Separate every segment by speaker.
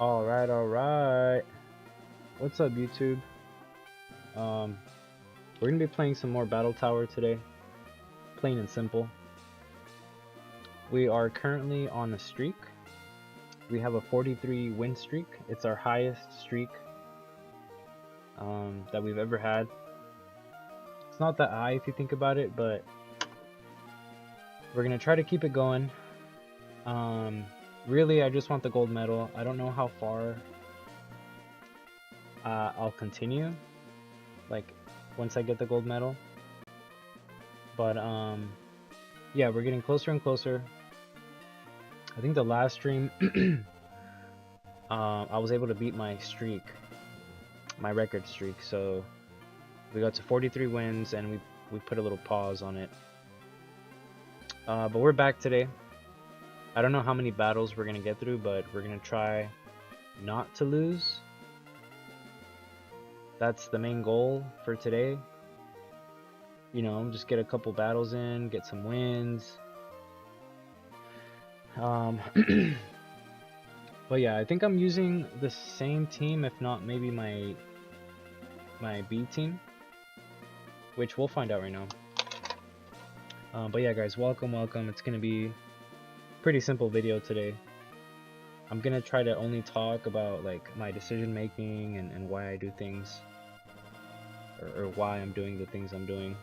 Speaker 1: Alright. What's up, YouTube? We're gonna be playing some more Battle Tower today. Plain and simple. We are currently on a streak. We have a 43 win streak. It's our highest streak that we've ever had. It's not that high if you think about it, but we're gonna try to keep it going. Really, I just want the gold medal. I don't know how far I'll continue, like once I get the gold medal. But yeah, we're getting closer and closer. I think the last stream I was able to beat my streak, my record streak. So we got to 43 wins and we put a little pause on it. But we're back today. I don't know how many battles we're gonna get through, but we're gonna try not to lose. That's the main goal for today. You know, just get a couple battles in, get some wins. But yeah, I think I'm using the same team, if not maybe my B team, which we'll find out right now. But yeah, guys, welcome. It's gonna be pretty simple video today. I'm gonna try to only talk about like my decision making and why I do things, or why I'm doing the things I'm doing.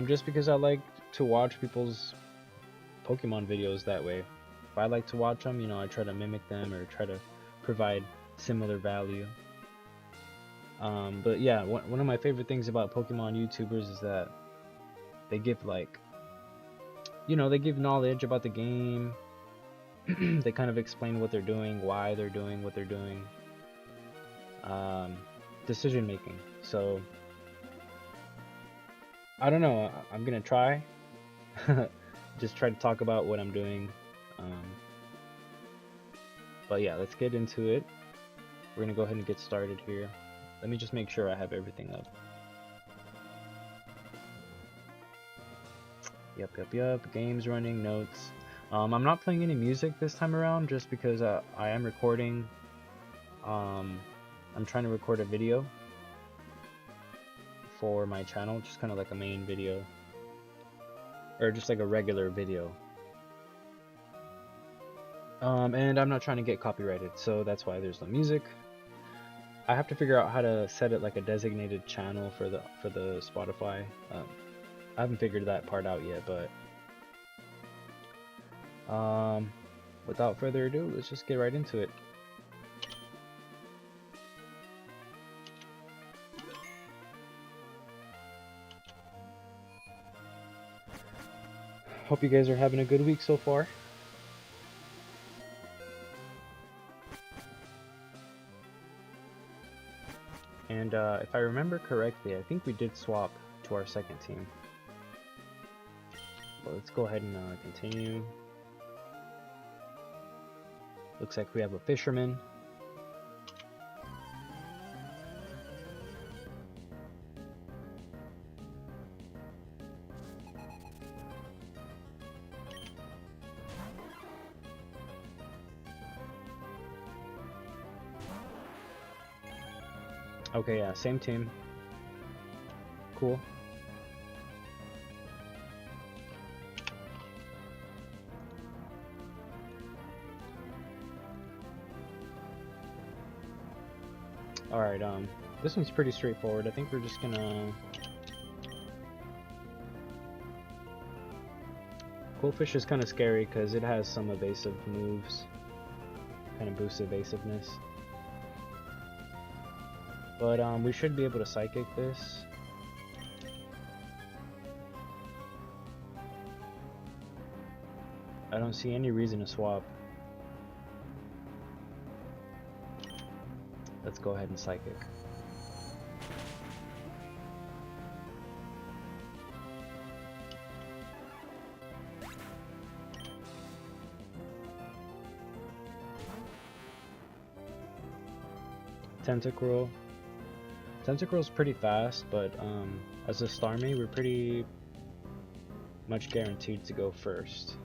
Speaker 1: Just because I like to watch people's Pokemon videos that way. If I like to watch them, you know, I try to mimic them or try to provide similar value. But yeah, one of my favorite things about Pokemon YouTubers is that they give, like, you know, they give knowledge about the game. They kind of explain what they're doing, why they're doing what they're doing. Decision making. So I don't know, I'm gonna try. Just try to talk about what I'm doing. But yeah, let's get into it. We're gonna go ahead and get started here. Let me just make sure I have everything up. Yep. Games running, notes. I'm not playing any music this time around just because I am recording. I'm trying to record a video for my channel, just kind of like a main video, or just like a regular video. And I'm not trying to get copyrighted, so that's why there's no music. I have to figure out how to set it like a designated channel for the Spotify. I haven't figured that part out yet, but without further ado, let's just get right into it. Hope you guys are having a good week so far. And if I remember correctly, I think we did swap to our second team. But let's go ahead and continue. Looks like we have a fisherman. Okay, yeah, same team. Cool. Alright, this one's pretty straightforward. I think we're just gonna... Quillfish is kind of scary because it has some evasive moves. Kind of boosts evasiveness. But we should be able to Psychic this. I don't see any reason to swap. Let's go ahead and Psychic. Tentacruel. Tentacruel's pretty fast, but as a Starmie, we're pretty much guaranteed to go first.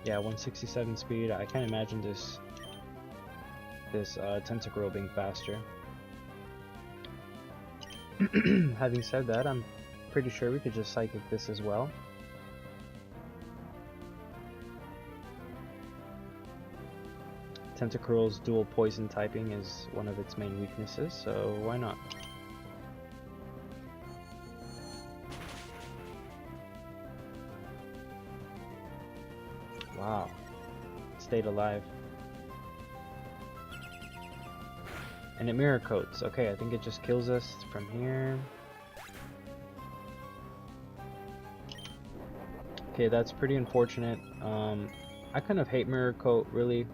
Speaker 1: Yeah, 167 speed. I can't imagine this Tentacruel being faster. Having said that, I'm pretty sure we could just Psychic this as well. Tentacruel's dual poison typing is one of its main weaknesses, so why not? Wow. Stayed alive. And it mirror coats. Okay, I think it just kills us from here. Okay, that's pretty unfortunate. I kind of hate mirror coat, really.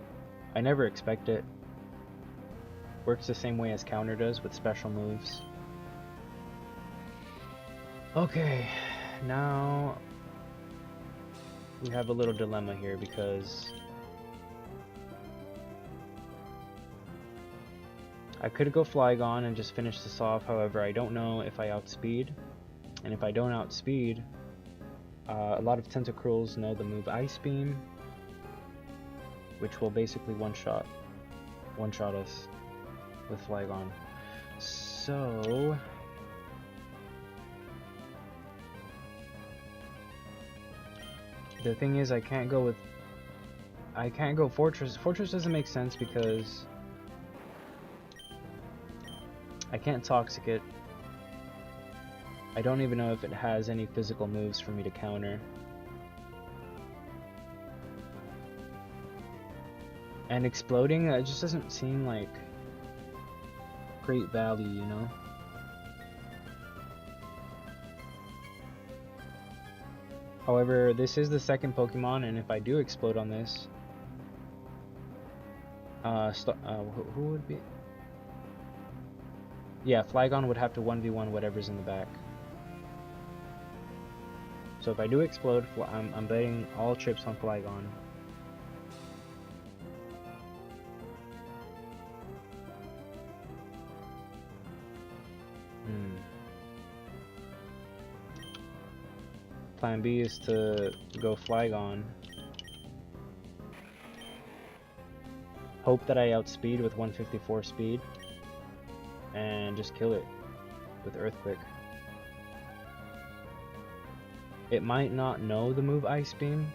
Speaker 1: I never expect it. Works the same way as counter does with special moves. Okay, now we have a little dilemma here because I could go Flygon and just finish this off. However, I don't know if I outspeed, and if I don't outspeed, a lot of Tentacruels know the move Ice Beam, which will basically one-shot us with Flygon. So the thing is, I can't go Fortress. Fortress doesn't make sense because I can't Toxic it. I don't even know if it has any physical moves for me to counter. And exploding, it just doesn't seem like great value, you know? However, this is the second Pokemon, and if I do explode on this, who would be? Yeah, Flygon would have to 1v1 whatever's in the back. So if I do explode, I'm betting all chips on Flygon. Plan B is to go Flygon. Hope that I outspeed with 154 speed. And just kill it with Earthquake. It might not know the move Ice Beam.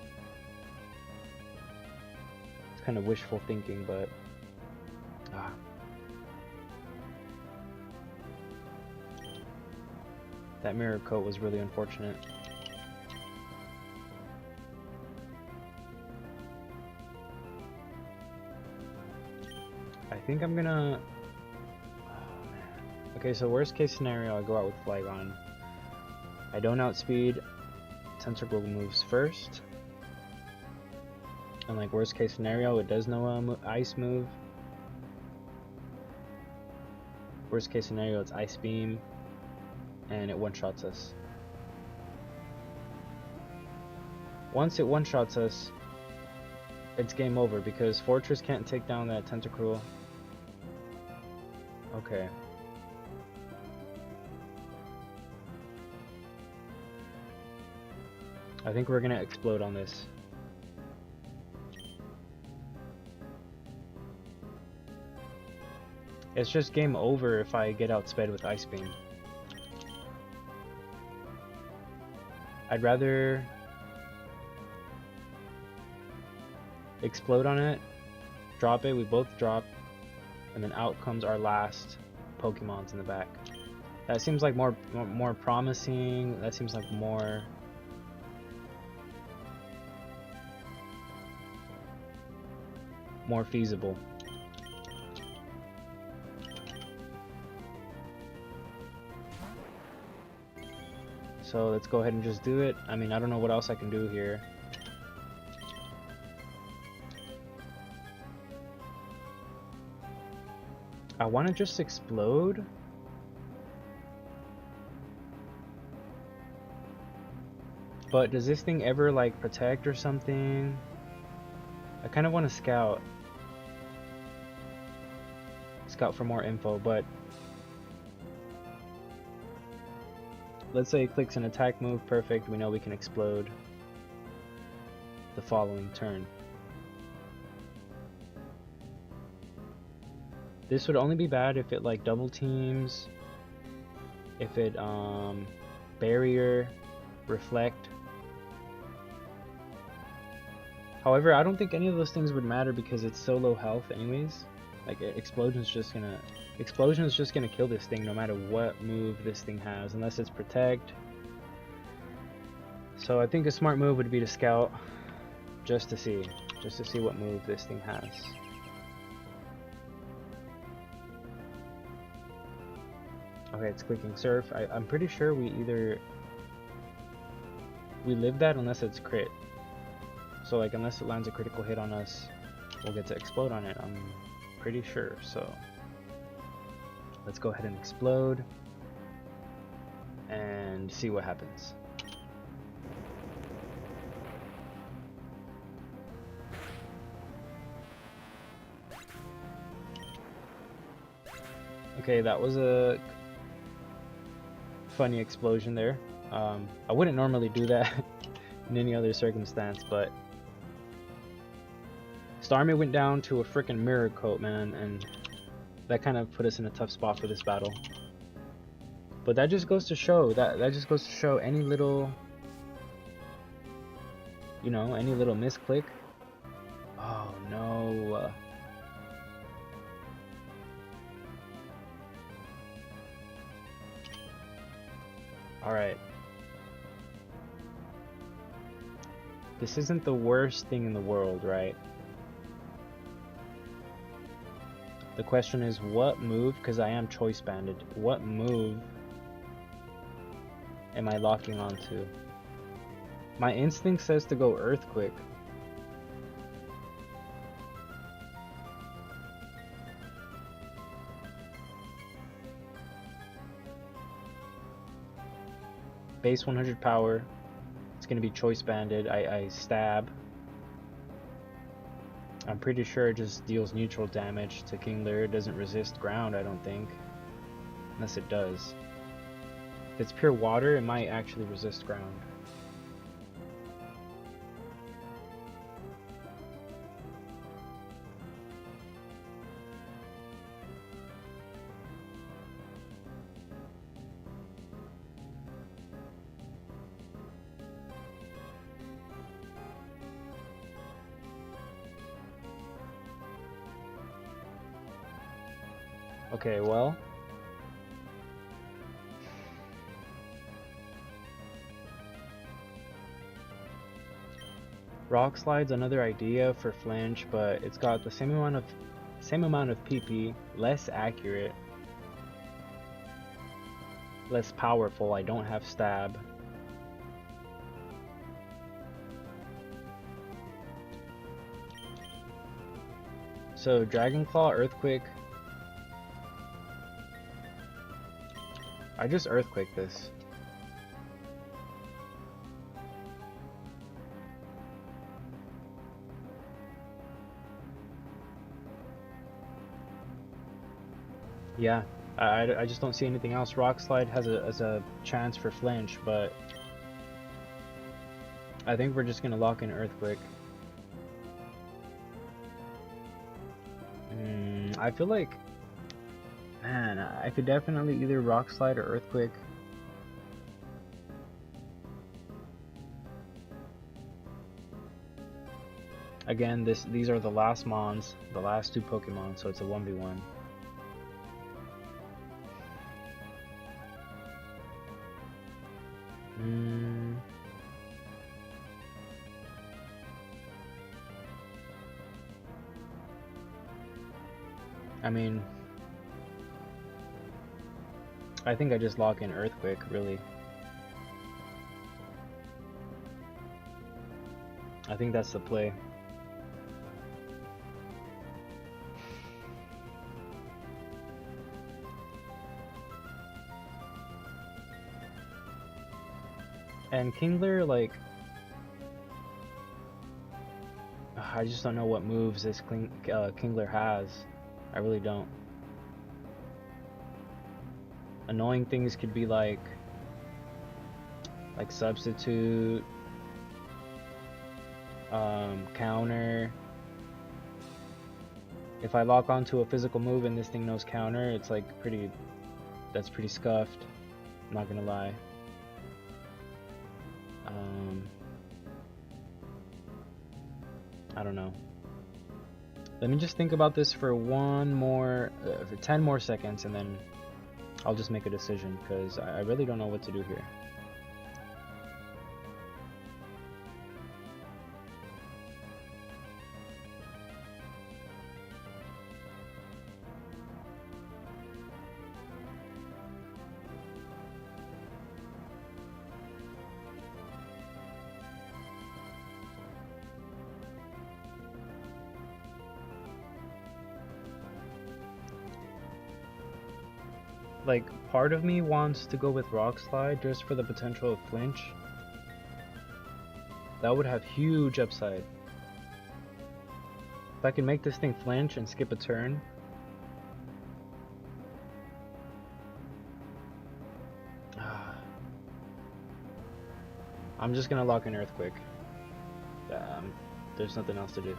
Speaker 1: It's kind of wishful thinking, but that mirror coat was really unfortunate. I think I'm gonna... Okay, so worst case scenario, I go out with Flygon. I don't outspeed. Tentacruel moves first. And like worst case scenario, it does know a ice move. Worst case scenario, it's Ice Beam, and it one-shots us. Once it one-shots us, it's game over because Fortress can't take down that Tentacruel. Okay. I think we're gonna explode on this. It's just game over if I get outsped with Ice Beam. I'd rather explode on it, drop it, we both drop, and then out comes our last Pokemons in the back. That seems like more promising. That seems like more feasible. So let's go ahead and just do it. I mean, I don't know what else I can do here. I want to just explode. But does this thing ever like protect or something? I kind of want to scout for more info, but let's say it clicks an attack move, perfect, we know we can explode the following turn. This would only be bad if it like double teams, if it barrier, reflect. However, I don't think any of those things would matter because it's so low health anyways. Like explosion is just gonna kill this thing no matter what move this thing has, unless it's protect. So I think a smart move would be to scout just to see what move this thing has. Okay, it's clicking surf. I'm pretty sure we live that unless it's crit. So like unless it lands a critical hit on us, we'll get to explode on it. I'm pretty sure. So let's go ahead and explode and see what happens. Okay, that was a funny explosion there. I wouldn't normally do that in any other circumstance, but Starmie went down to a freaking mirror coat, man, and that kind of put us in a tough spot for this battle. But that just goes to show any little, you know, any little misclick. Oh no. Alright. This isn't the worst thing in the world, right? The question is what move, because I am choice banded, what move am I locking onto? My instinct says to go Earthquake. Base 100 power. It's going to be choice banded. I stab. I'm pretty sure it just deals neutral damage to Kingler. It doesn't resist ground, I don't think. Unless it does. If it's pure water, it might actually resist ground. Okay, well. Rock Slide's another idea for flinch, but it's got the same amount of PP, less accurate, less powerful. I don't have stab. So Dragon Claw, Earthquake. I just Earthquake this. Yeah, I just don't see anything else. Rock Slide has a chance for flinch, but I think we're just gonna lock in Earthquake. I feel like, man, I could definitely either Rock Slide or Earthquake. Again, these are the last mons, the last two Pokemon, so it's a 1v1. I mean, I think I just lock in Earthquake, really. I think that's the play. And Kingler, like, I just don't know what moves this Kingler has. I really don't. Annoying things could be like substitute, counter. If I lock onto a physical move and this thing knows counter, it's like that's pretty scuffed. I'm not gonna lie. I don't know. Let me just think about this for for 10 more seconds, and then I'll just make a decision, because I really don't know what to do here. Like, part of me wants to go with Rock Slide just for the potential of flinch. That would have huge upside. If I can make this thing flinch and skip a turn. I'm just gonna lock in Earthquake. There's nothing else to do.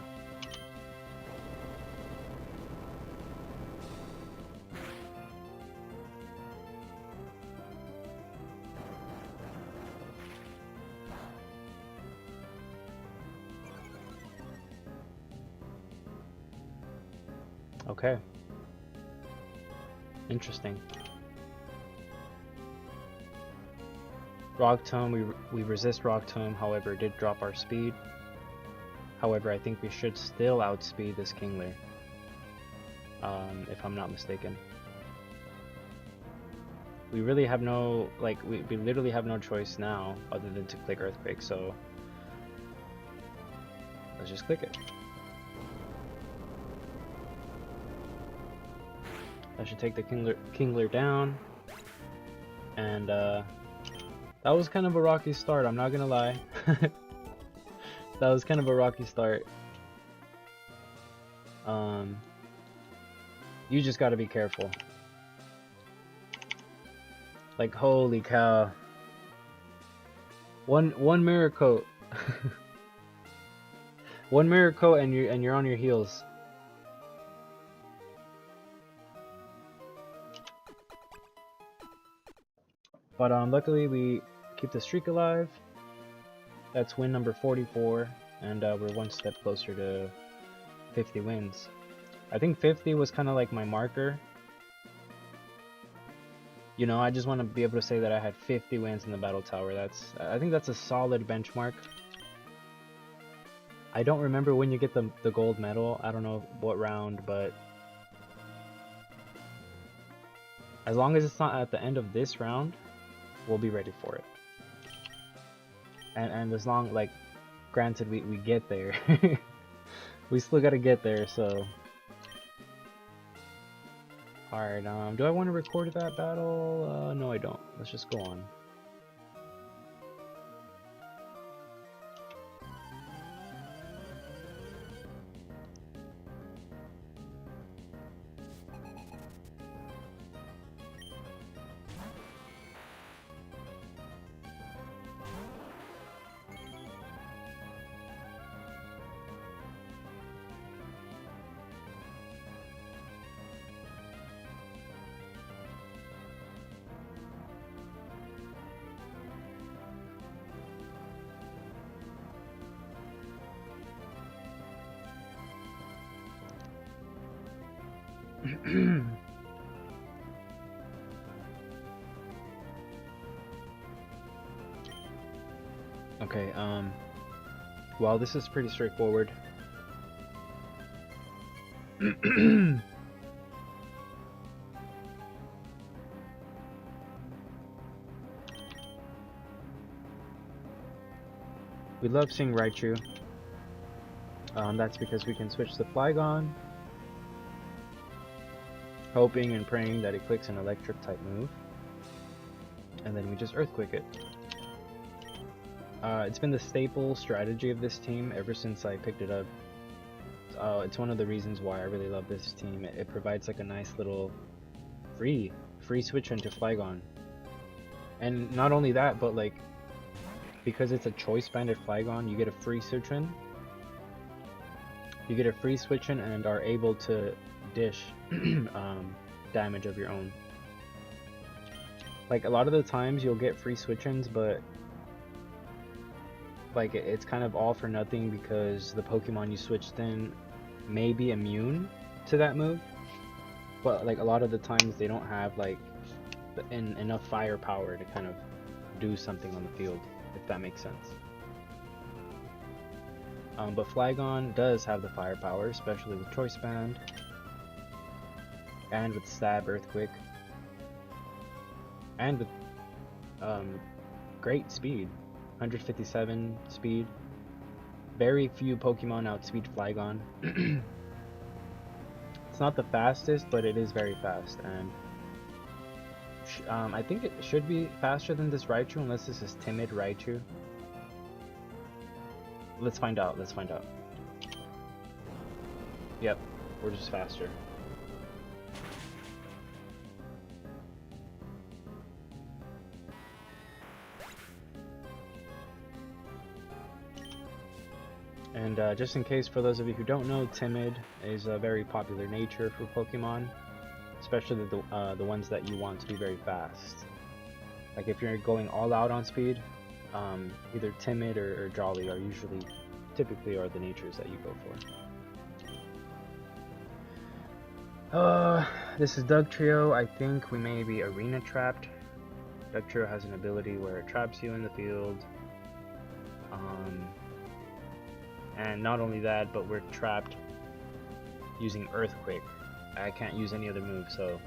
Speaker 1: Okay. Interesting. Rock Tomb, we resist Rock Tomb, however, it did drop our speed. However, I think we should still outspeed this Kingler. If I'm not mistaken. We really have no, like, we literally have no choice now other than to click Earthquake, so let's just click it. That should take the Kingler down, and that was kind of a rocky start, I'm not gonna lie. That was kind of a rocky start. You just gotta be careful. Like, holy cow. One mirror coat. One mirror coat and you're on your heels. But luckily we keep the streak alive. That's win number 44, and we're one step closer to 50 wins. I think 50 was kind of like my marker. You know, I just want to be able to say that I had 50 wins in the Battle Tower. I think that's a solid benchmark. I don't remember when you get the gold medal. I don't know what round, but as long as it's not at the end of this round, we'll be ready for it. And as long, like, granted we get there. We still gotta get there, so. Alright, do I want to record that battle? No I don't. Let's just go on. Okay, well, this is pretty straightforward. We love seeing Raichu. That's because we can switch to Flygon, hoping and praying that it clicks an electric type move, and then we just Earthquake it. It's been the staple strategy of this team ever since I picked it up. It's one of the reasons why I really love this team. It provides like a nice little free switch into Flygon. And not only that, but like, because it's a choice banded Flygon, you get a free switch in. you get a free switch in and are able to dish damage of your own. Like, a lot of the times you'll get free switch-ins, but like it's kind of all for nothing because the Pokemon you switched in may be immune to that move, but like a lot of the times they don't have like enough firepower to kind of do something on the field, if that makes sense. But Flygon does have the firepower, especially with Choice Band and with Stab Earthquake and with great speed, 157 speed. Very few Pokemon outspeed Flygon. It's not the fastest, but it is very fast, and I think it should be faster than this Raichu, unless this is Timid Raichu. Let's find out, let's find out. Yep, we're just faster. And just in case, for those of you who don't know, Timid is a very popular nature for Pokemon, especially the ones that you want to be very fast. Like if you're going all out on speed, either Timid or Jolly are typically are the natures that you go for. This is Dugtrio. I think we may be arena trapped. Dugtrio has an ability where it traps you in the field. And not only that, but we're trapped using Earthquake. I can't use any other move, so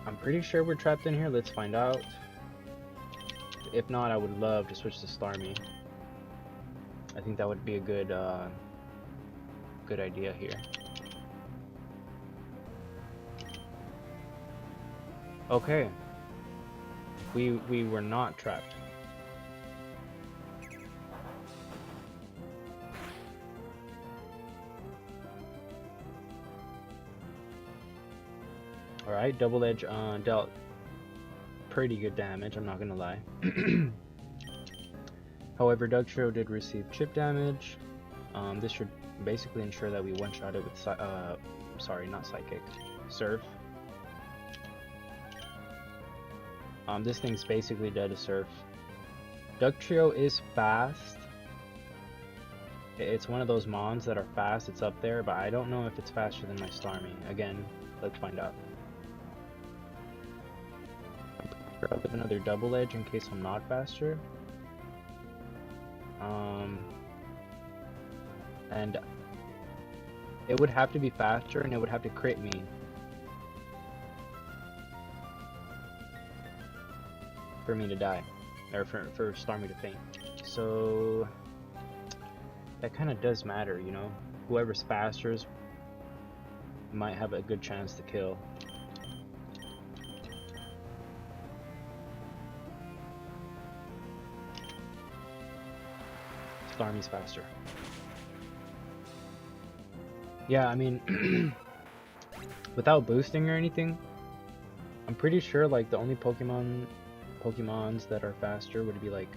Speaker 1: I'm pretty sure we're trapped in here. Let's find out. If not, I would love to switch to Starmie. I think that would be a good idea here. Okay. We were not trapped. Alright, Double Edge dealt pretty good damage, I'm not gonna lie. However, Dugtrio did receive chip damage. This should basically ensure that we one-shot it with sorry, not Psychic, Surf. This thing's basically dead to Surf. Dugtrio is fast. It's one of those mons that are fast, it's up there, but I don't know if it's faster than my Starmie. Again, let's find out. I'll give another Double Edge in case I'm not faster. And it would have to be faster, and it would have to crit me. For me to die, or for Starmie to faint. So that kind of does matter, you know. Whoever's faster might have a good chance to kill. Starmie's faster. Yeah, I mean, without boosting or anything, I'm pretty sure like the only Pokemons that are faster would be like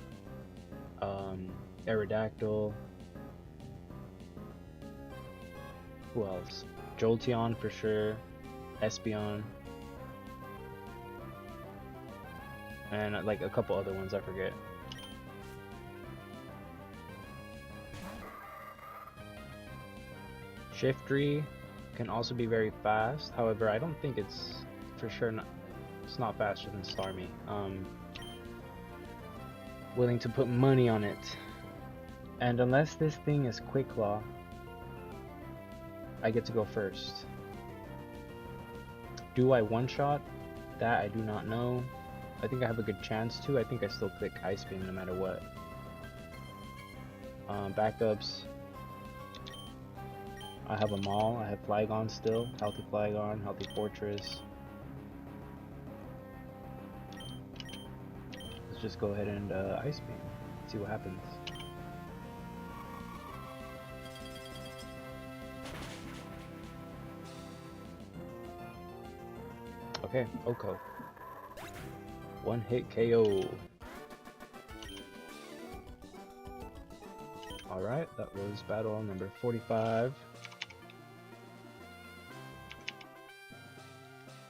Speaker 1: Aerodactyl. Who else? Jolteon for sure. Espeon. And like a couple other ones I forget. Shiftry can also be very fast. However, I don't think it's for sure it's not faster than Starmie. Willing to put money on it. And unless this thing is Quick Claw, I get to go first. Do I one-shot? That I do not know. I think I have a good chance to. I think I still click Ice Beam no matter what. Backups. I have them all. I have Flygon still. Healthy Flygon, Healthy Fortress. Let's just go ahead and Ice Beam. See what happens. Okay, Oko. One hit KO. Alright, that was battle number 45.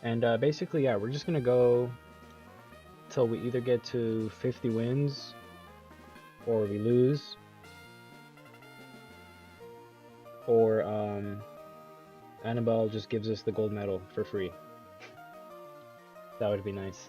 Speaker 1: And basically, yeah, we're just gonna go till we either get to 50 wins or we lose, or Annabelle just gives us the gold medal for free. That would be nice.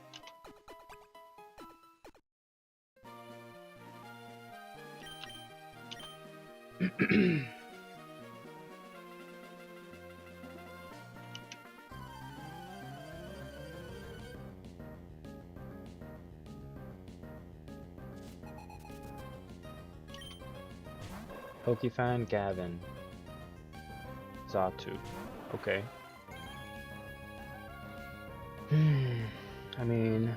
Speaker 1: Pokefan Gavin. Zatu. Okay. I mean,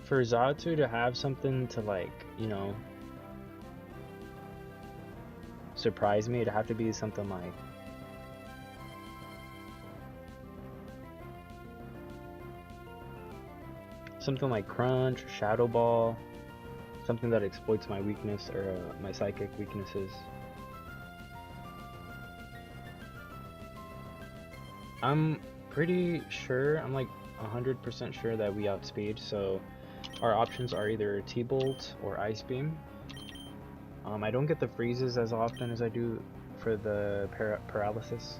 Speaker 1: for Zatu to have something to, like, you know, surprise me, it'd have to be something like Crunch, Shadow Ball, something that exploits my weakness, or my psychic weaknesses. I'm pretty sure, I'm like 100% sure that we outspeed, so our options are either T-Bolt or Ice Beam. I don't get the freezes as often as I do for the paralysis,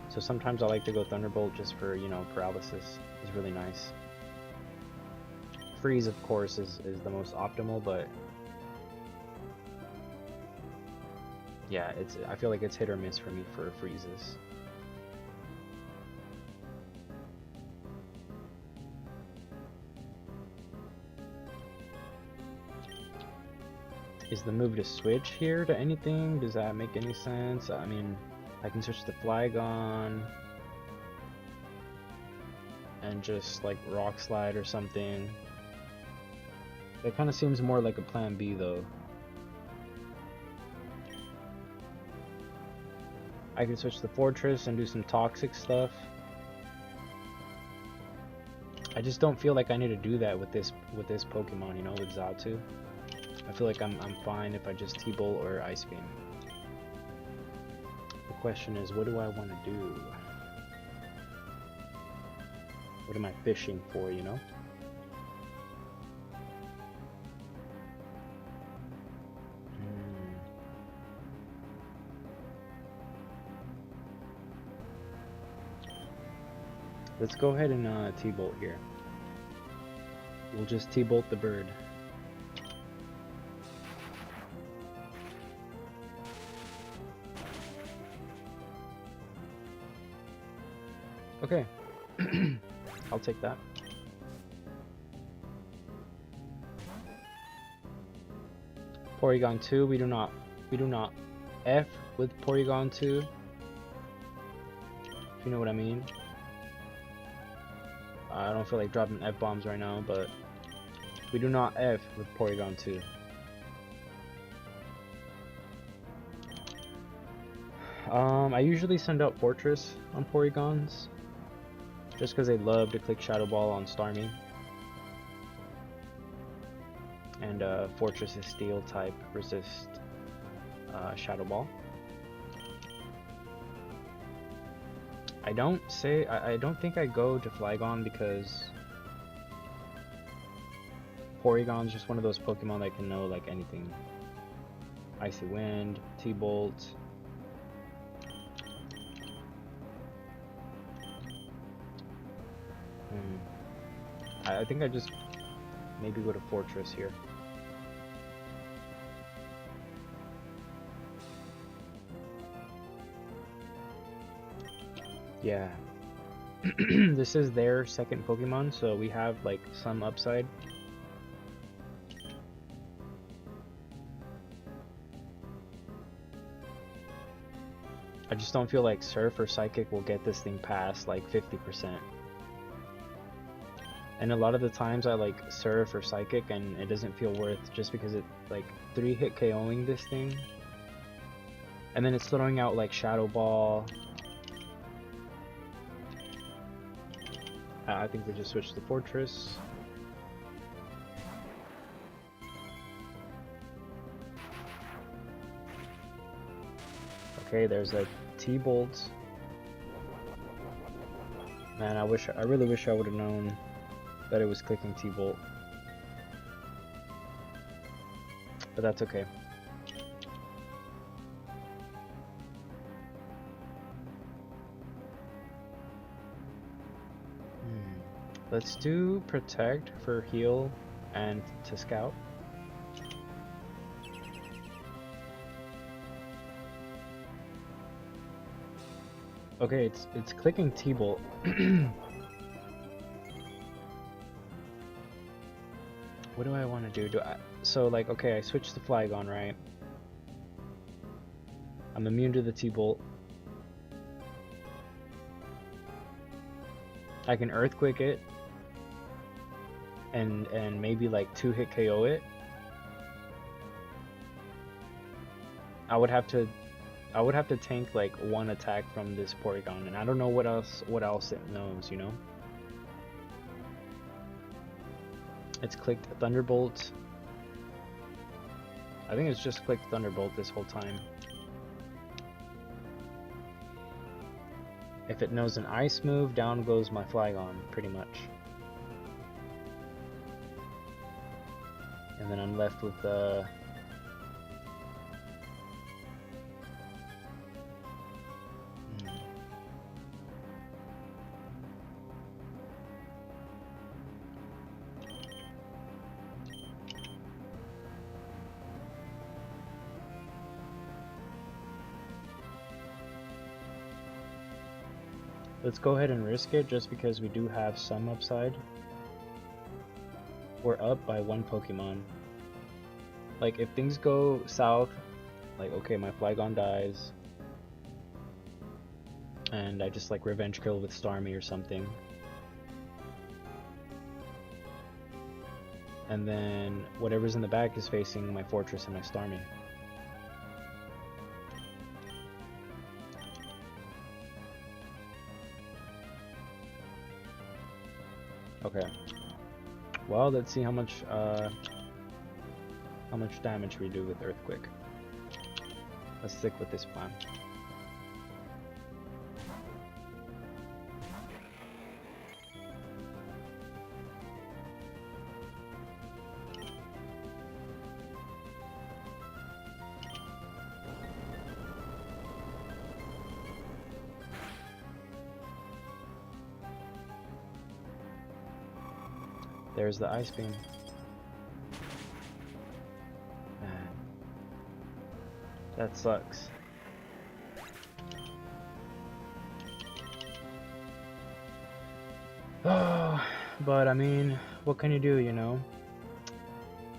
Speaker 1: so sometimes I like to go Thunderbolt just for, you know, paralysis is really nice. Freeze, of course, is the most optimal, but yeah, I feel like it's hit or miss for me for freezes. Is the move to switch here to anything? Does that make any sense? I mean, I can switch to Flygon and just like Rock Slide or something. That kind of seems more like a plan B though. I can switch to Fortress and do some toxic stuff. I just don't feel like I need to do that with this Pokemon, you know, with Zatu. I feel like I'm fine if I just T-Bolt or Ice Beam. The question is, what do I want to do? What am I fishing for, you know? Let's go ahead and T-Bolt here. We'll just T-Bolt the bird. Okay, I'll take that. Porygon 2, we do not F with Porygon 2. If you know what I mean. I don't feel like dropping F-bombs right now, but we do not F with Porygon 2. I usually send out Fortress on Porygons, just because they love to click Shadow Ball on Starmie. And Fortress is Steel type, resist Shadow Ball. I don't think I go to Flygon because Porygon's just one of those Pokemon that can know like anything. Icy Wind, T-Bolt. I think I just maybe go to Fortress here. Yeah. This is their second Pokemon, so we have like some upside. I just don't feel like Surf or Psychic will get this thing past like 50%. And a lot of the times I like Surf or Psychic and it doesn't feel worth just because it like 3-hit KOing this thing. And then it's throwing out like Shadow Ball. I think we just switch to Fortress. Okay, there's a T-bolt. Man, I really wish I would have known that it was clicking T-bolt. But that's okay. Let's do protect for heal and to scout. Okay, it's clicking T-bolt. What do I want to do? So like, okay, I switched the flag on, right? I'm immune to the T-bolt. I can earthquake it and maybe like 2-hit KO it. I would have to tank like 1 attack from this Porygon, and I don't know what else it knows, you know? It's clicked Thunderbolt. I think it's just clicked Thunderbolt this whole time. If it knows an ice move, down goes my Flygon, pretty much. And then I'm left with let's go ahead and risk it just because we do have some upside. We're up by 1 Pokemon. Like, if things go south, like, okay, my Flygon dies, and I just, like, revenge kill with Starmie or something. And then whatever's in the back is facing my Fortress and my Starmie. Okay. Well, let's see how much damage we do with Earthquake. Let's stick with this plan. There's the Ice Beam. Man. That sucks. Oh, but I mean, what can you do, you know?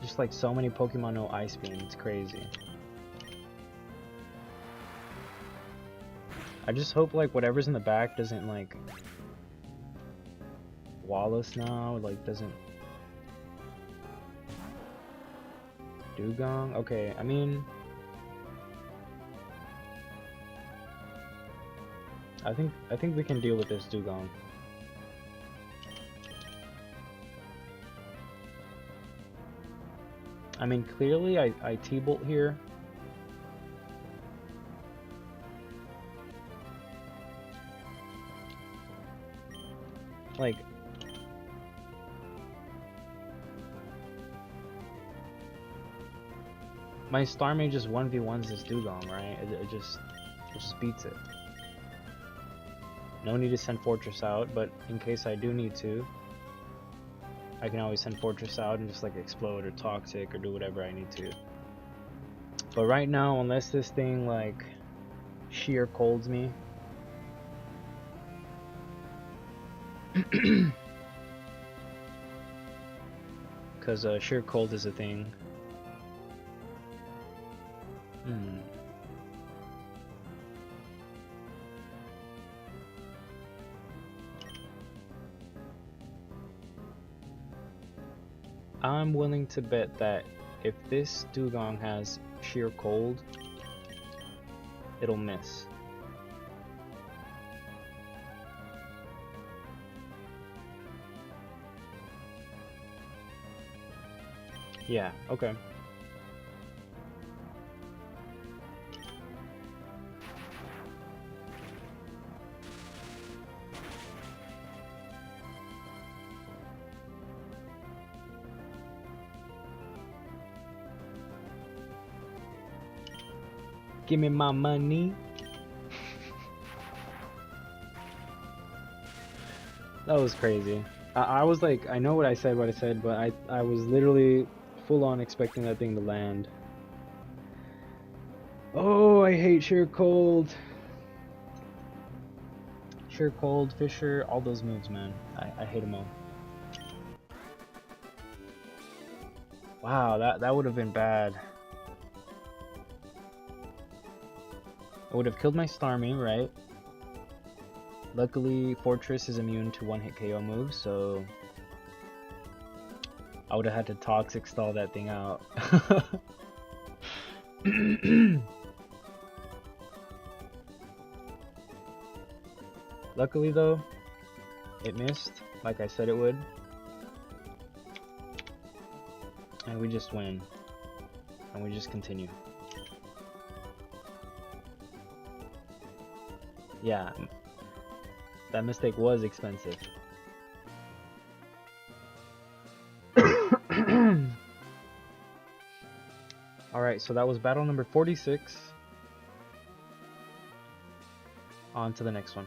Speaker 1: Just like so many Pokemon know Ice Beam, it's crazy. I just hope like whatever's in the back doesn't like wall us now, like doesn't Dugong? Okay, I mean, I think we can deal with this Dugong. I mean, clearly I T-bolt here. Like, my Starmie just 1v1s this Dugong, right? It just beats it. No need to send Fortress out, but in case I do need to, I can always send Fortress out and just like explode or Toxic or do whatever I need to. But right now, unless this thing like sheer colds me, because sheer cold is a thing. I'm willing to bet that if this Dugong has sheer cold, it'll miss. Yeah, okay. Give me my money. That was crazy. I was like, I know what I said, but I was literally full on expecting that thing to land. Oh, I hate sheer cold. Sheer cold, Fisher, all those moves, man. I hate them all. Wow, that would have been bad. I would have killed my Starmie, right? Luckily, Fortress is immune to one-hit KO moves, so I would have had to Toxic Stall that thing out. Luckily though, it missed, like I said it would. And we just win. And we just continue. Yeah, that mistake was expensive. Alright, so that was battle number 46. On to the next one.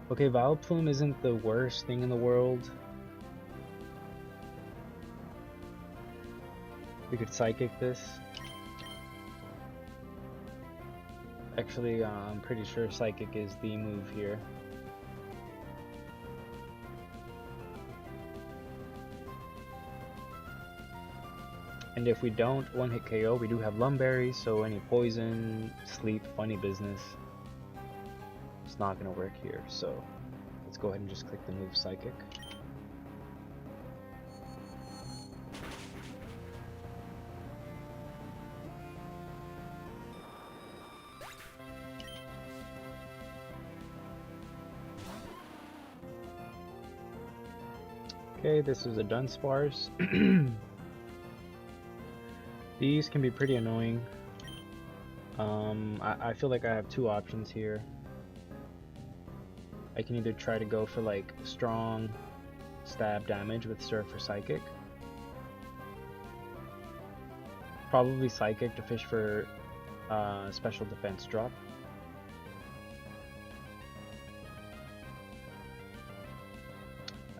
Speaker 1: Okay, Vileplume isn't the worst thing in the world. We could Psychic this. Actually, I'm pretty sure Psychic is the move here. And if we don't one-hit KO, we do have Lumberry, so any poison, sleep, funny business, it's not gonna work here. So let's go ahead and just click the move Psychic. Okay, this is a Dunsparce. These can be pretty annoying. I feel like I have two options here. I can either try to go for like strong stab damage with Surf or Psychic. Probably Psychic to fish for special defense drop.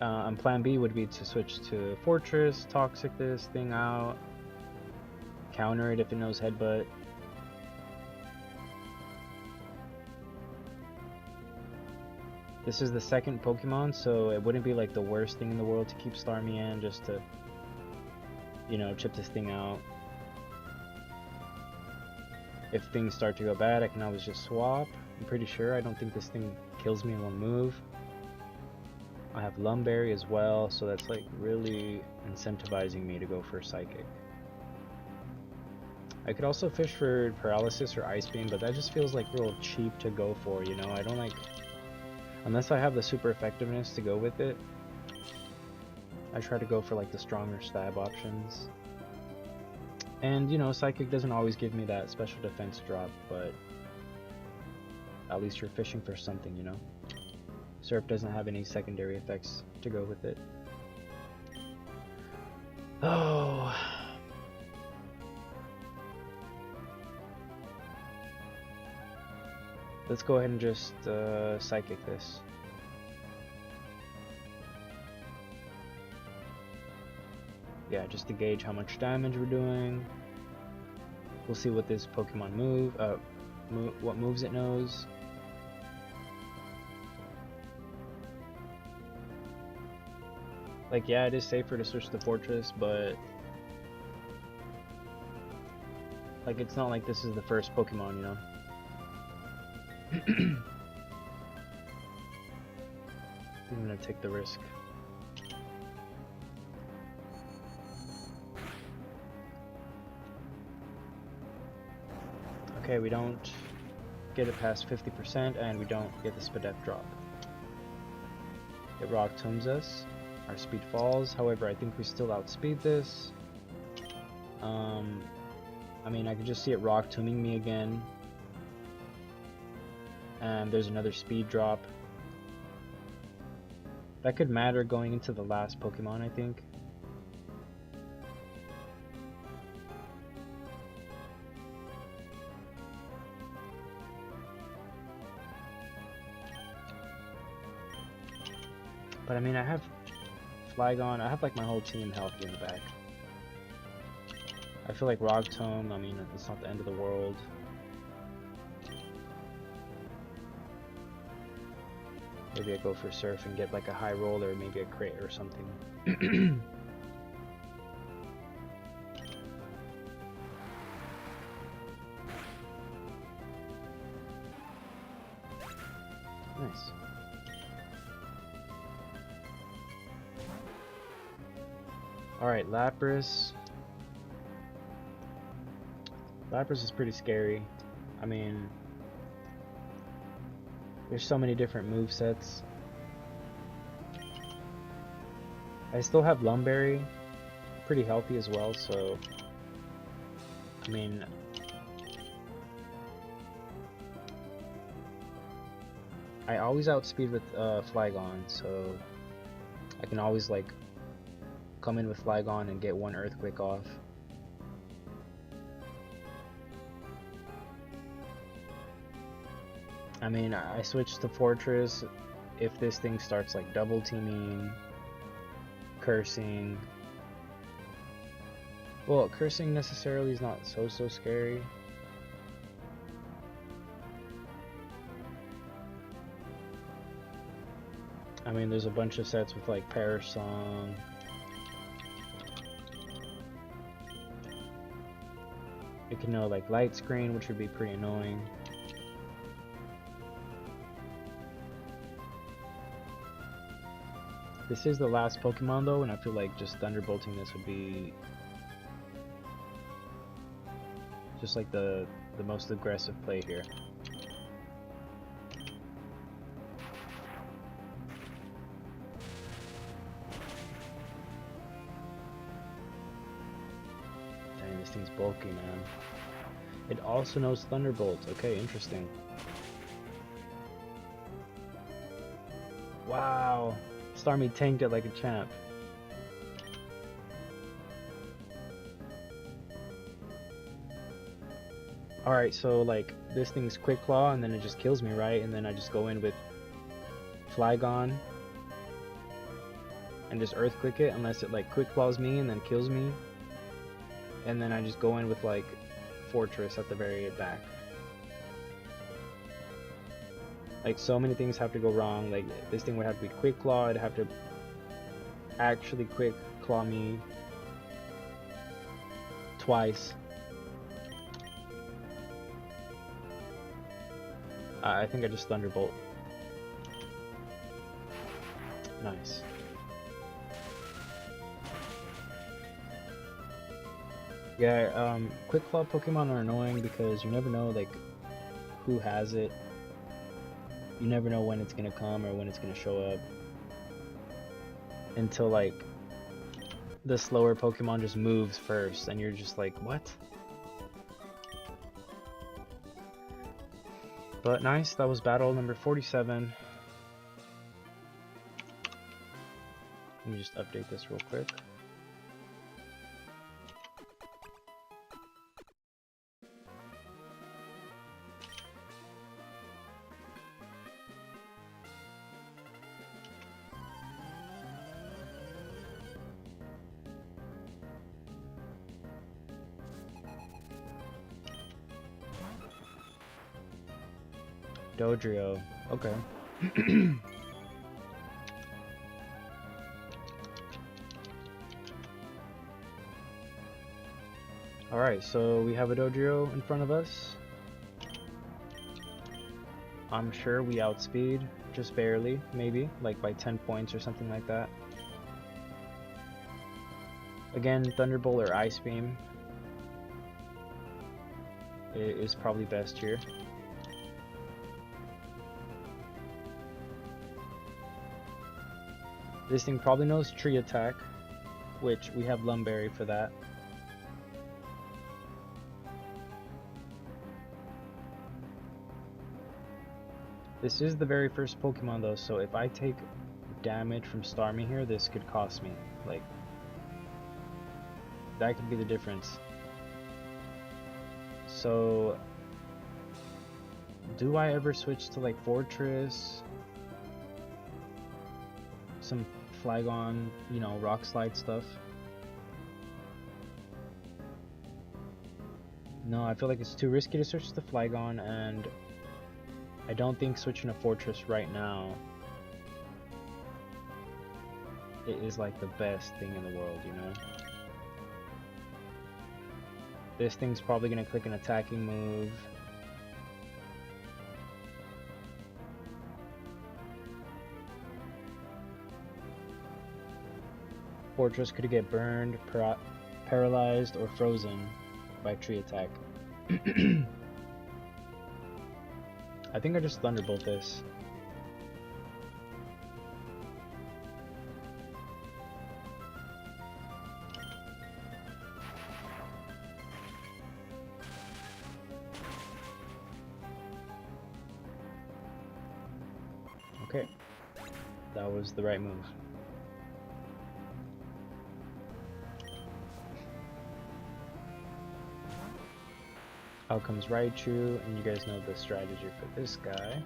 Speaker 1: And plan B would be to switch to Fortress, Toxic this thing out, counter it if it knows Headbutt. This is the second Pokemon, so it wouldn't be like the worst thing in the world to keep Starmie in, just to, you know, chip this thing out. If things start to go bad, I can always just swap. I'm pretty sure. I don't think this thing kills me in one move. I have Lumberry as well, so that's like really incentivizing me to go for Psychic. I could also fish for Paralysis or Ice Beam, but that just feels like real cheap to go for, you know? I don't like... Unless I have the super effectiveness to go with it, I try to go for like the stronger stab options. And, you know, Psychic doesn't always give me that special defense drop, but at least you're fishing for something, you know? Surf doesn't have any secondary effects to go with it. Oh... Let's go ahead and just Psychic this. Yeah, just to gauge how much damage we're doing. We'll see what this Pokemon what moves it knows. Like, yeah, it is safer to switch to Fortress, but like, it's not like this is the first Pokemon, you know? I'm gonna take the risk. Okay, we don't get it past 50%, and we don't get the Spadef drop. It rock tombs us. Our speed falls. However, I think we still outspeed this. I mean, I can just see it rock tombing me again. And there's another speed drop. That could matter going into the last Pokemon, I think. But I mean, I have Flygon, I have like my whole team healthy in the back. I feel like Rock Tomb, I mean, it's not the end of the world. Maybe I go for Surf and get like a high roll or maybe a crit or something. Nice. Alright, Lapras. Lapras is pretty scary. I mean, there's so many different movesets. I still have Lumberry, pretty healthy as well, so I mean, I always outspeed with Flygon, so I can always like come in with Flygon and get one Earthquake off. I mean, I switched to Fortress if this thing starts like double teaming, cursing. Well, cursing necessarily is not so scary. I mean, there's a bunch of sets with like Perish Song. It can know like Light Screen, which would be pretty annoying. This is the last Pokemon though, and I feel like just Thunderbolting this would be just like the most aggressive play here. Dang, this thing's bulky, man. It also knows Thunderbolt. Okay, interesting. Wow. Starmie tanked it like a champ. Alright, so like this thing's Quick Claw and then it just kills me, right? And then I just go in with Flygon and just Earthquake it unless it like Quick Claws me and then kills me. And then I just go in with like Fortress at the very back. Like, so many things have to go wrong. Like, this thing would have to be Quick Claw, it'd have to actually Quick Claw me twice. I think I just Thunderbolt. Nice. Yeah, Quick Claw Pokemon are annoying because you never know, like, who has it. You never know when it's gonna come or when it's gonna show up. Until, like, the slower Pokemon just moves first, and you're just like, what? But nice, that was battle number 47. Let me just update this real quick. Dodrio, okay. Alright, so we have a Dodrio in front of us. I'm sure we outspeed, just barely, maybe, like by 10 points or something like that. Again, Thunderbolt or Ice Beam. is probably best here. This thing probably knows tree attack, which we have Lumberry for that. This is the very first Pokemon though, so if I take damage from Starmie here, this could cost me. Like, that could be the difference. So, do I ever switch to like Fortress? Some Flygon, you know, Rock Slide stuff? No, I feel like it's too risky to switch to Flygon, and I don't think switching to Fortress right now it is like the best thing in the world, you know? This thing's probably gonna click an attacking move. Fortress could get burned, paralyzed, or frozen by tree attack. I think I just Thunderbolt this. Okay, that was the right move. Out comes Raichu, and you guys know the strategy for this guy.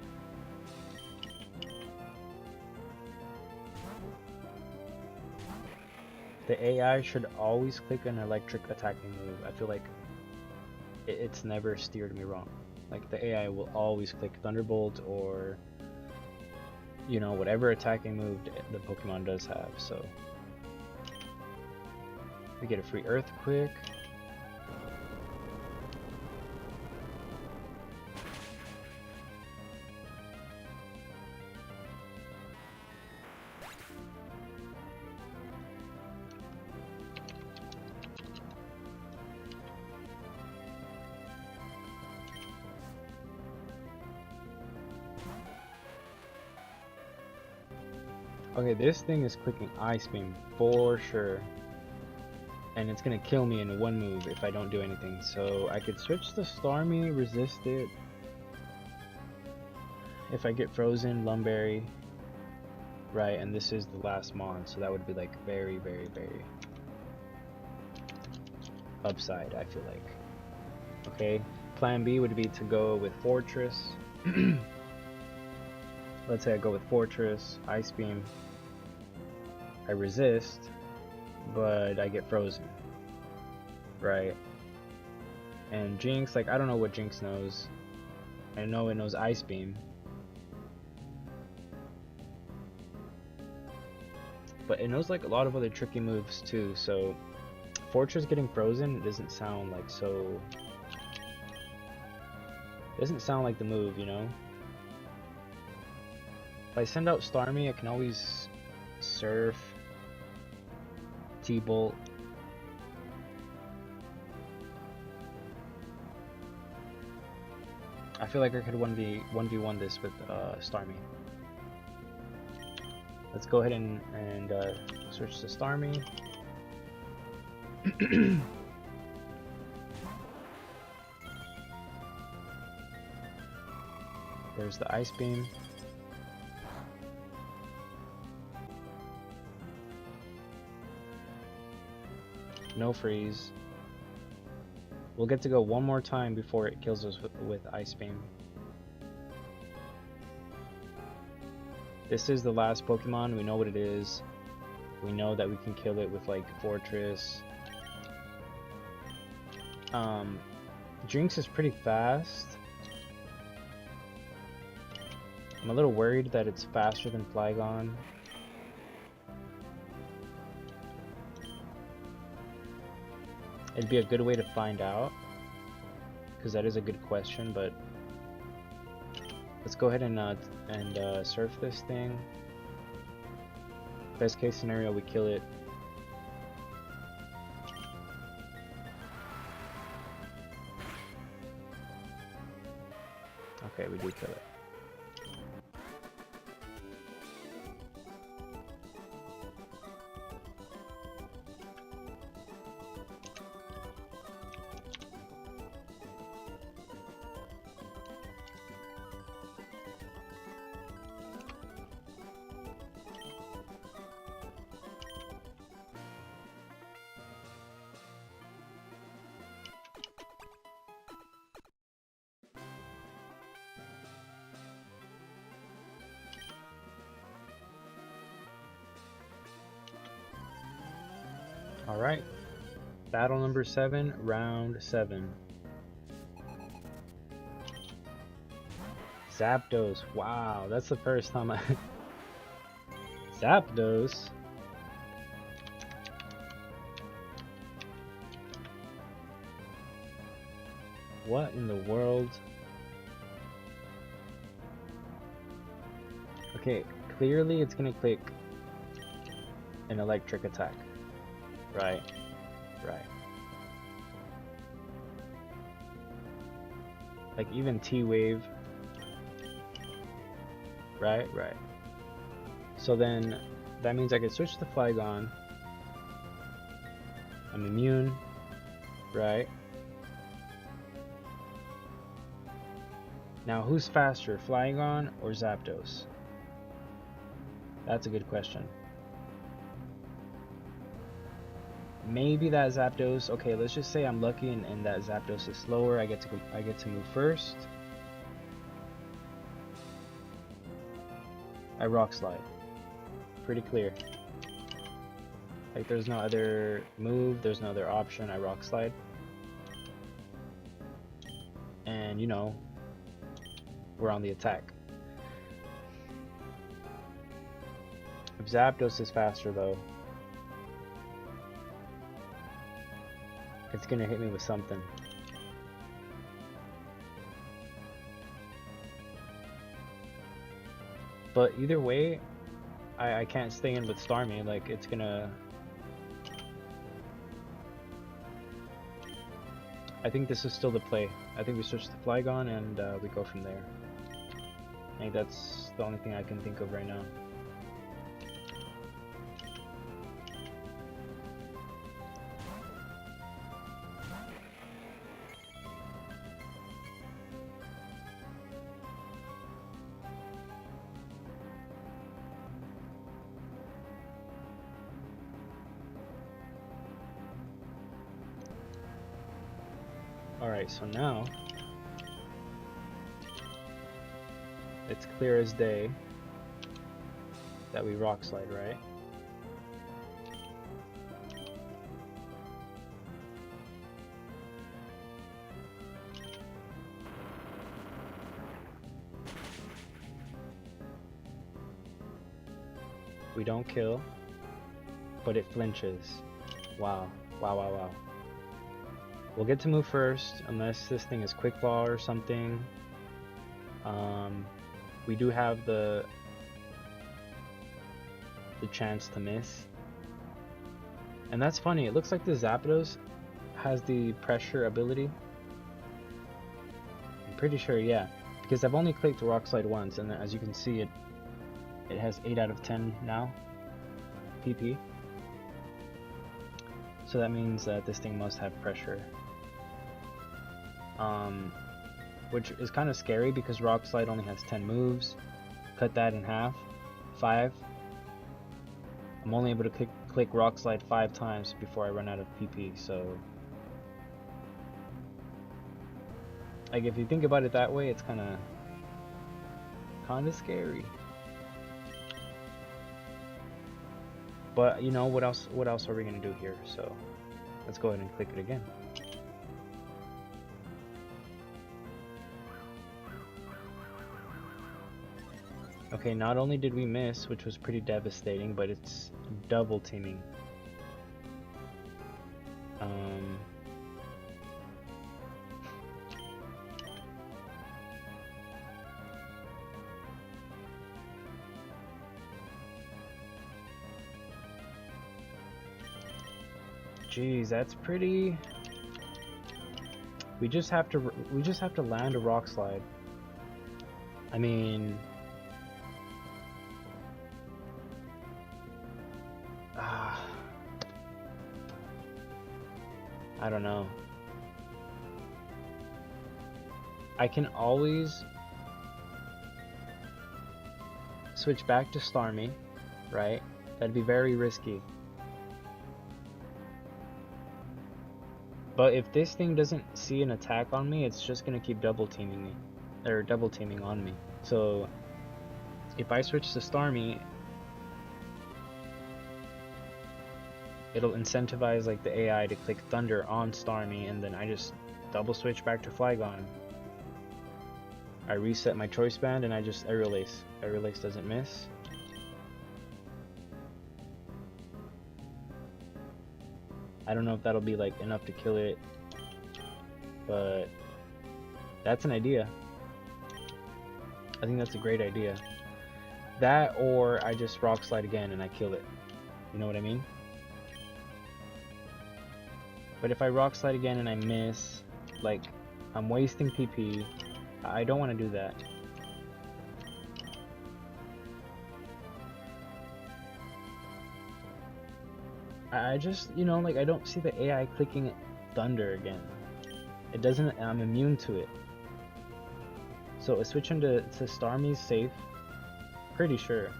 Speaker 1: The AI should always click an electric attacking move. I feel like it's never steered me wrong. Like, the AI will always click Thunderbolt or, you know, whatever attacking move the Pokemon does have. So we get a free Earthquake. Okay, this thing is clicking Ice Beam for sure. And it's gonna kill me in one move if I don't do anything. So I could switch to Starmie, resist it. If I get frozen, Lumberry. Right, and this is the last Mon, so that would be like very, very, very upside, I feel like. Okay, plan B would be to go with Fortress. Let's say I go with Fortress, Ice Beam. I resist, but I get frozen. Right. And Jinx, like, I don't know what Jinx knows. I know it knows Ice Beam. But it knows like a lot of other tricky moves too, so Fortress getting frozen doesn't sound like so... doesn't sound like the move, you know? If I send out Starmie, I can always Surf, T-Bolt. I feel like I could 1v1 this with Starmie. Let's go ahead and switch to Starmie. There's the Ice Beam. No freeze. We'll get to go one more time before it kills us with Ice Beam. This is the last Pokemon. We know what it is. We know that we can kill it with like Fortress. Jinx is pretty fast. I'm a little worried that it's faster than Flygon. It'd be a good way to find out, because that is a good question, but let's go ahead and surf this thing. Best case scenario, we kill it. Okay, we do kill it. Alright. Battle number 7, round 7. Zapdos. Wow, that's the first time I... Zapdos? What in the world? Okay, clearly it's gonna click an electric attack. Right. Right. Like even T-Wave. Right. So then that means I could switch to Flygon. I'm immune. Right. Now who's faster, Flygon or Zapdos? That's a good question. Maybe that Zapdos. Okay, let's just say I'm lucky and that Zapdos is slower. I get to move first. I Rock Slide. Pretty clear. Like there's no other move. There's no other option. I Rock Slide. And you know, we're on the attack. If Zapdos is faster though, it's gonna hit me with something. But either way, I can't stay in with Starmie. Like it's gonna... I think this is still the play. I think we switch to Flygon and we go from there. I think that's the only thing I can think of right now. Alright, so now it's clear as day that we Rock Slide, right? We don't kill, but it flinches. Wow. We'll get to move first, unless this thing is Quick Claw or something. We do have the chance to miss. And that's funny, it looks like the Zapdos has the pressure ability. I'm pretty sure, yeah. Because I've only clicked Rock Slide once, and as you can see, it has 8 out of 10 now. PP. So that means that this thing must have pressure. Which is kind of scary because Rock Slide only has 10 moves. Cut that in half. 5. I'm only able to click Rock Slide 5 times before I run out of PP, so... Like, if you think about it that way, it's kind of scary. But, you know, what else are we going to do here? So, let's go ahead and click it again. Okay, not only did we miss, which was pretty devastating, but it's double teaming. Jeez, that's pretty... We just have to land a Rock Slide. I mean, I don't know. I can always switch back to Starmie, right? That'd be very risky. But if this thing doesn't see an attack on me, it's just gonna keep double teaming me, or double teaming on me. So if I switch to Starmie, it'll incentivize like the AI to click Thunder on Starmie, and then I just double switch back to Flygon. I reset my choice band and I just aerial ace. Aerial ace doesn't miss. I don't know if that'll be like enough to kill it, but that's an idea. I think that's a great idea. That, or I just rock slide again and I kill it. You know what I mean? But if I rock slide again and I miss, like, I'm wasting PP. I don't want to do that. I just, you know, like, I don't see the AI clicking Thunder again. It doesn't, I'm immune to it. So a switch into Starmie's safe. Pretty sure.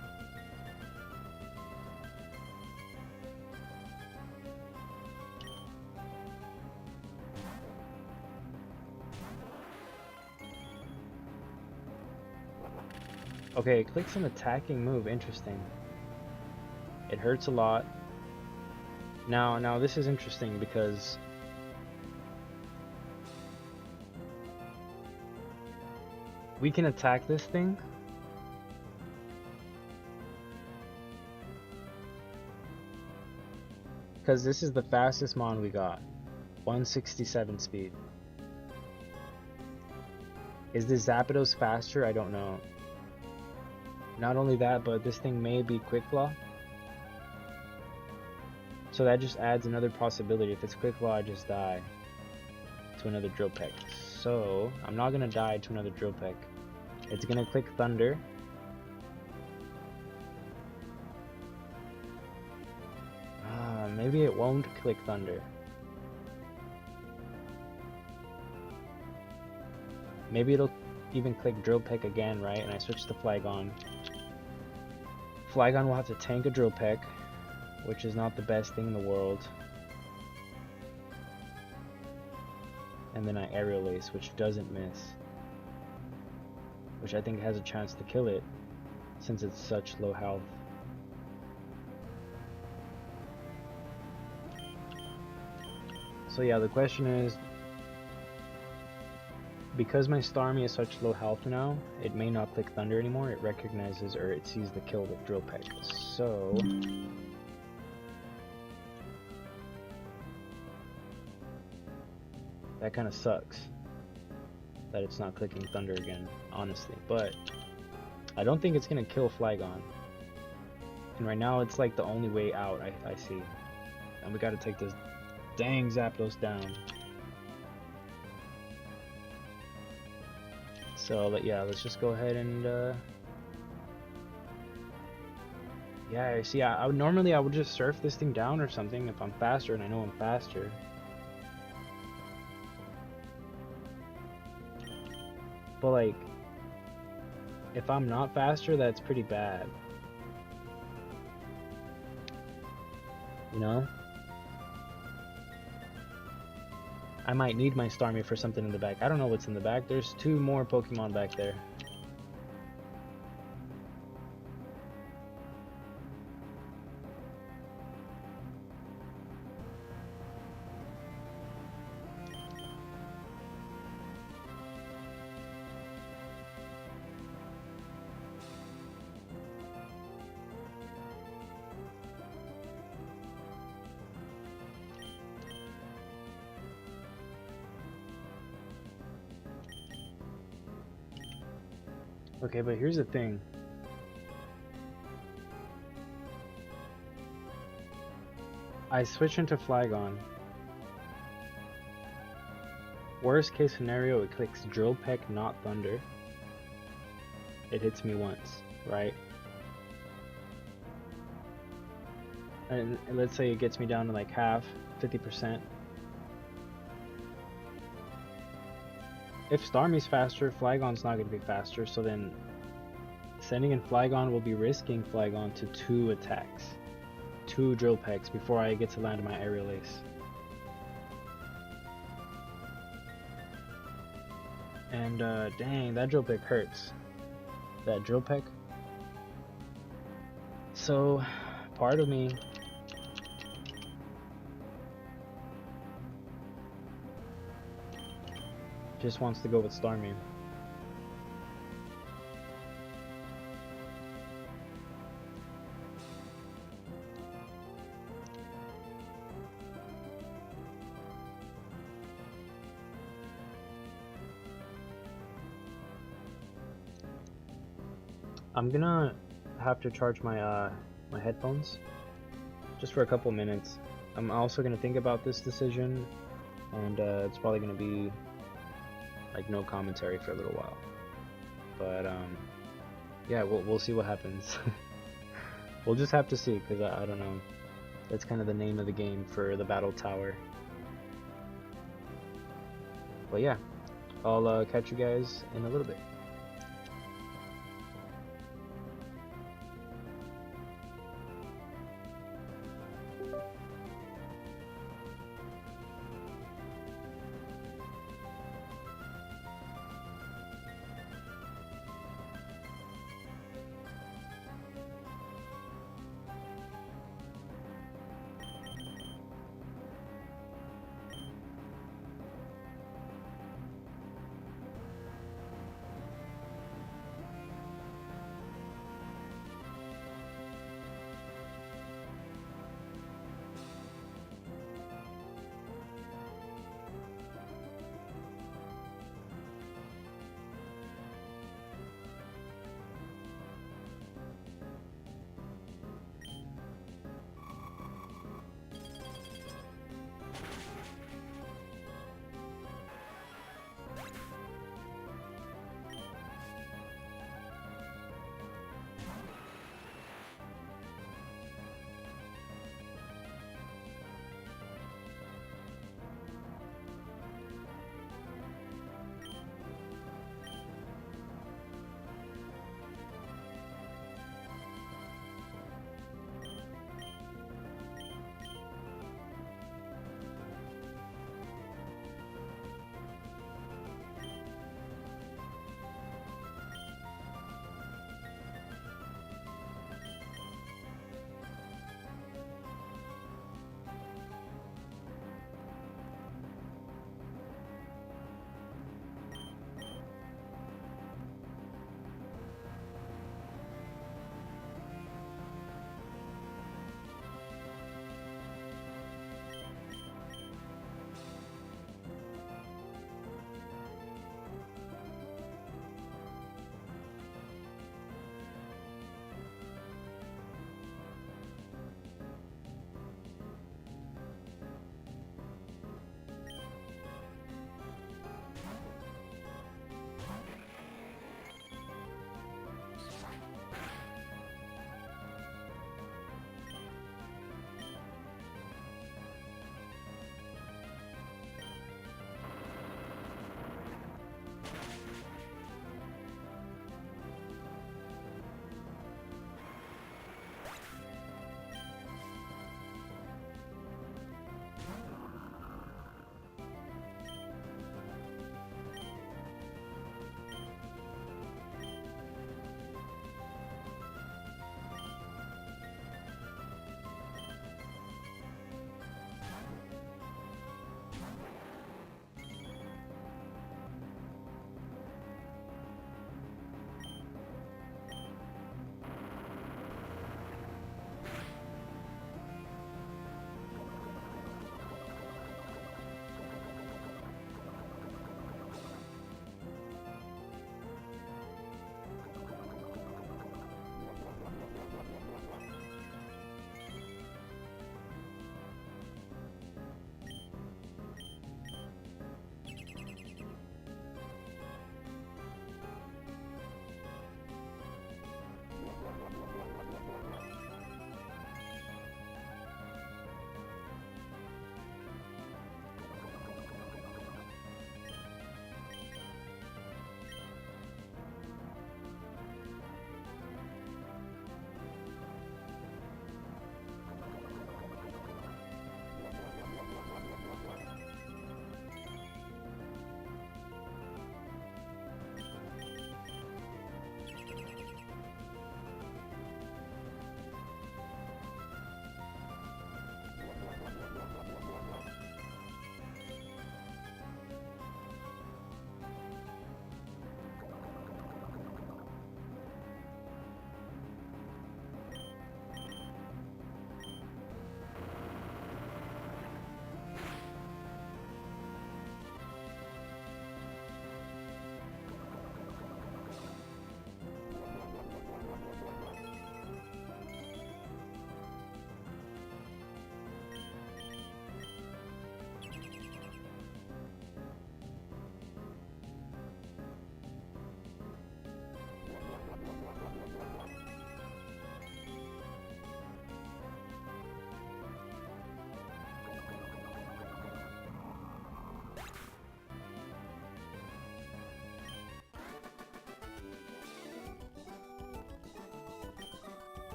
Speaker 1: Okay, it clicks an attacking move. Interesting. It hurts a lot. Now this is interesting because we can attack this thing. Because this is the fastest mon we got. 167 speed. Is this Zapdos faster? I don't know. Not only that, but this thing may be Quick Claw. So that just adds another possibility. If it's Quick Claw, I just die to another Drill Peck. So I'm not gonna die to another Drill Peck. It's gonna click Thunder. Maybe it won't click Thunder. Maybe it'll even click Drill Peck again, right? And I switch to Flygon. Flygon will have to tank a Drill Peck, which is not the best thing in the world. And then I Aerial Ace, which doesn't miss. Which I think has a chance to kill it, since it's such low health. So yeah, the question is, because my Starmie is such low health now, it may not click Thunder anymore. It recognizes, or it sees the kill with Drill Peck. So that kind of sucks that it's not clicking Thunder again, honestly. But I don't think it's gonna kill Flygon. And right now it's like the only way out I see. And we gotta take this dang Zapdos down. So yeah, let's just go ahead and yeah, see, I would normally just surf this thing down or something if I'm faster, and I know I'm faster. But like, if I'm not faster, that's pretty bad. You know? I might need my Starmie for something in the back. I don't know what's in the back. There's 2 more Pokemon back there. Okay, but here's the thing. I switch into Flygon. Worst case scenario, it clicks Drill Peck, not Thunder. it hits me once, right? And let's say it gets me down to like half, 50%. If Starmie's faster, Flygon's not going to be faster, so then sending in Flygon will be risking Flygon to 2 attacks, 2 drill pegs before I get to land my aerial ace. And dang, that drill peck hurts. That drill peck. So part of me just wants to go with Starmie. I'm gonna have to charge my my headphones just for a couple minutes. I'm also gonna think about this decision, and it's probably gonna be like no commentary for a little while. But yeah, we'll see what happens. We'll just have to see, because I don't know. That's kind of the name of the game for the battle tower. But yeah, I'll catch you guys in a little bit.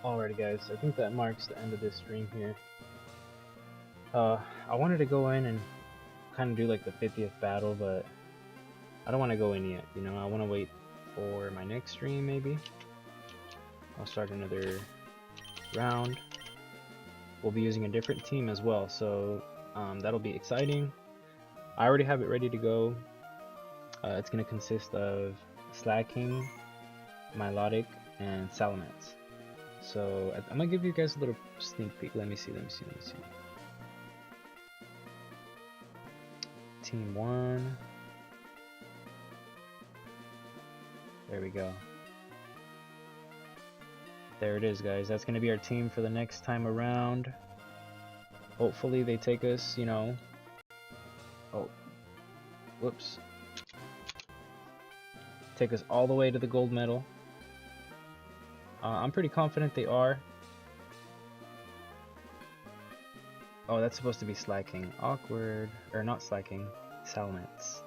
Speaker 1: Alrighty guys, I think that marks the end of this stream here. I wanted to go in and kind of do like the 50th battle, but I don't want to go in yet, you know. I want to wait for my next stream maybe. I'll start another round. We'll be using a different team as well, so that'll be exciting. I already have it ready to go. It's going to consist of Slacking, Milotic, and Salamence. So I'm going to give you guys a little sneak peek. Let me see. Team 1. There we go. There it is, guys. That's going to be our team for the next time around. Hopefully they take us, you know. Oh. Whoops. Take us all the way to the gold medal. I'm pretty confident they are. Oh, that's supposed to be Slacking. Awkward. Or not Slacking. Salamence.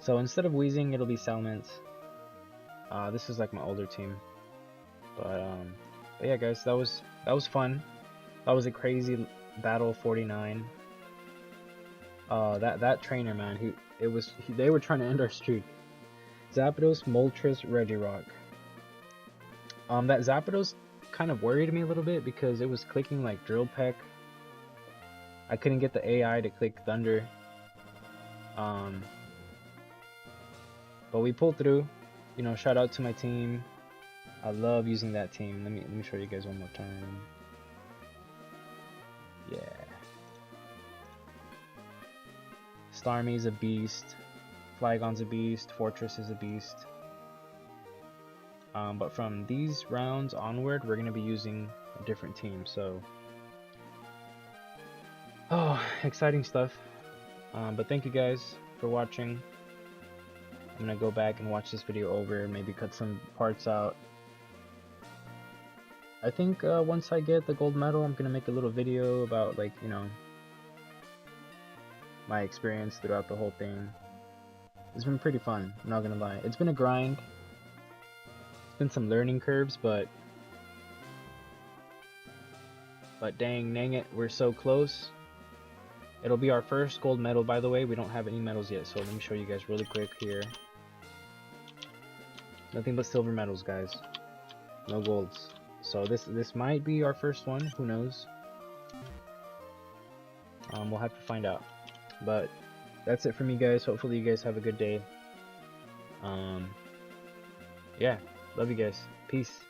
Speaker 1: So instead of Wheezing, it'll be Salamence. This is like my older team. But yeah, guys, that was fun. That was a crazy battle 49. That trainer, man, they were trying to end our streak. Zapdos, Moltres, Regirock. That Zapdos kind of worried me a little bit because it was clicking like Drill Peck. I couldn't get the AI to click Thunder. But we pulled through. You know, shout out to my team. I love using that team. Let me show you guys one more time. Yeah. Starmie's a beast. Flygon's a beast. Fortress is a beast. But from these rounds onward, we're going to be using a different team. So, oh, exciting stuff. But thank you guys for watching. I'm going to go back and watch this video over, maybe cut some parts out. I think once I get the gold medal, I'm going to make a little video about, like, you know, my experience throughout the whole thing. It's been pretty fun, I'm not going to lie. It's been a grind. It's been some learning curves, but dang it, we're so close. It'll be our first gold medal, by the way. We don't have any medals yet, so let me show you guys really quick here. Nothing but silver medals, guys. No golds. So this might be our first one. Who knows? We'll have to find out. But that's it for me, guys. Hopefully you guys have a good day. Yeah, love you guys. Peace.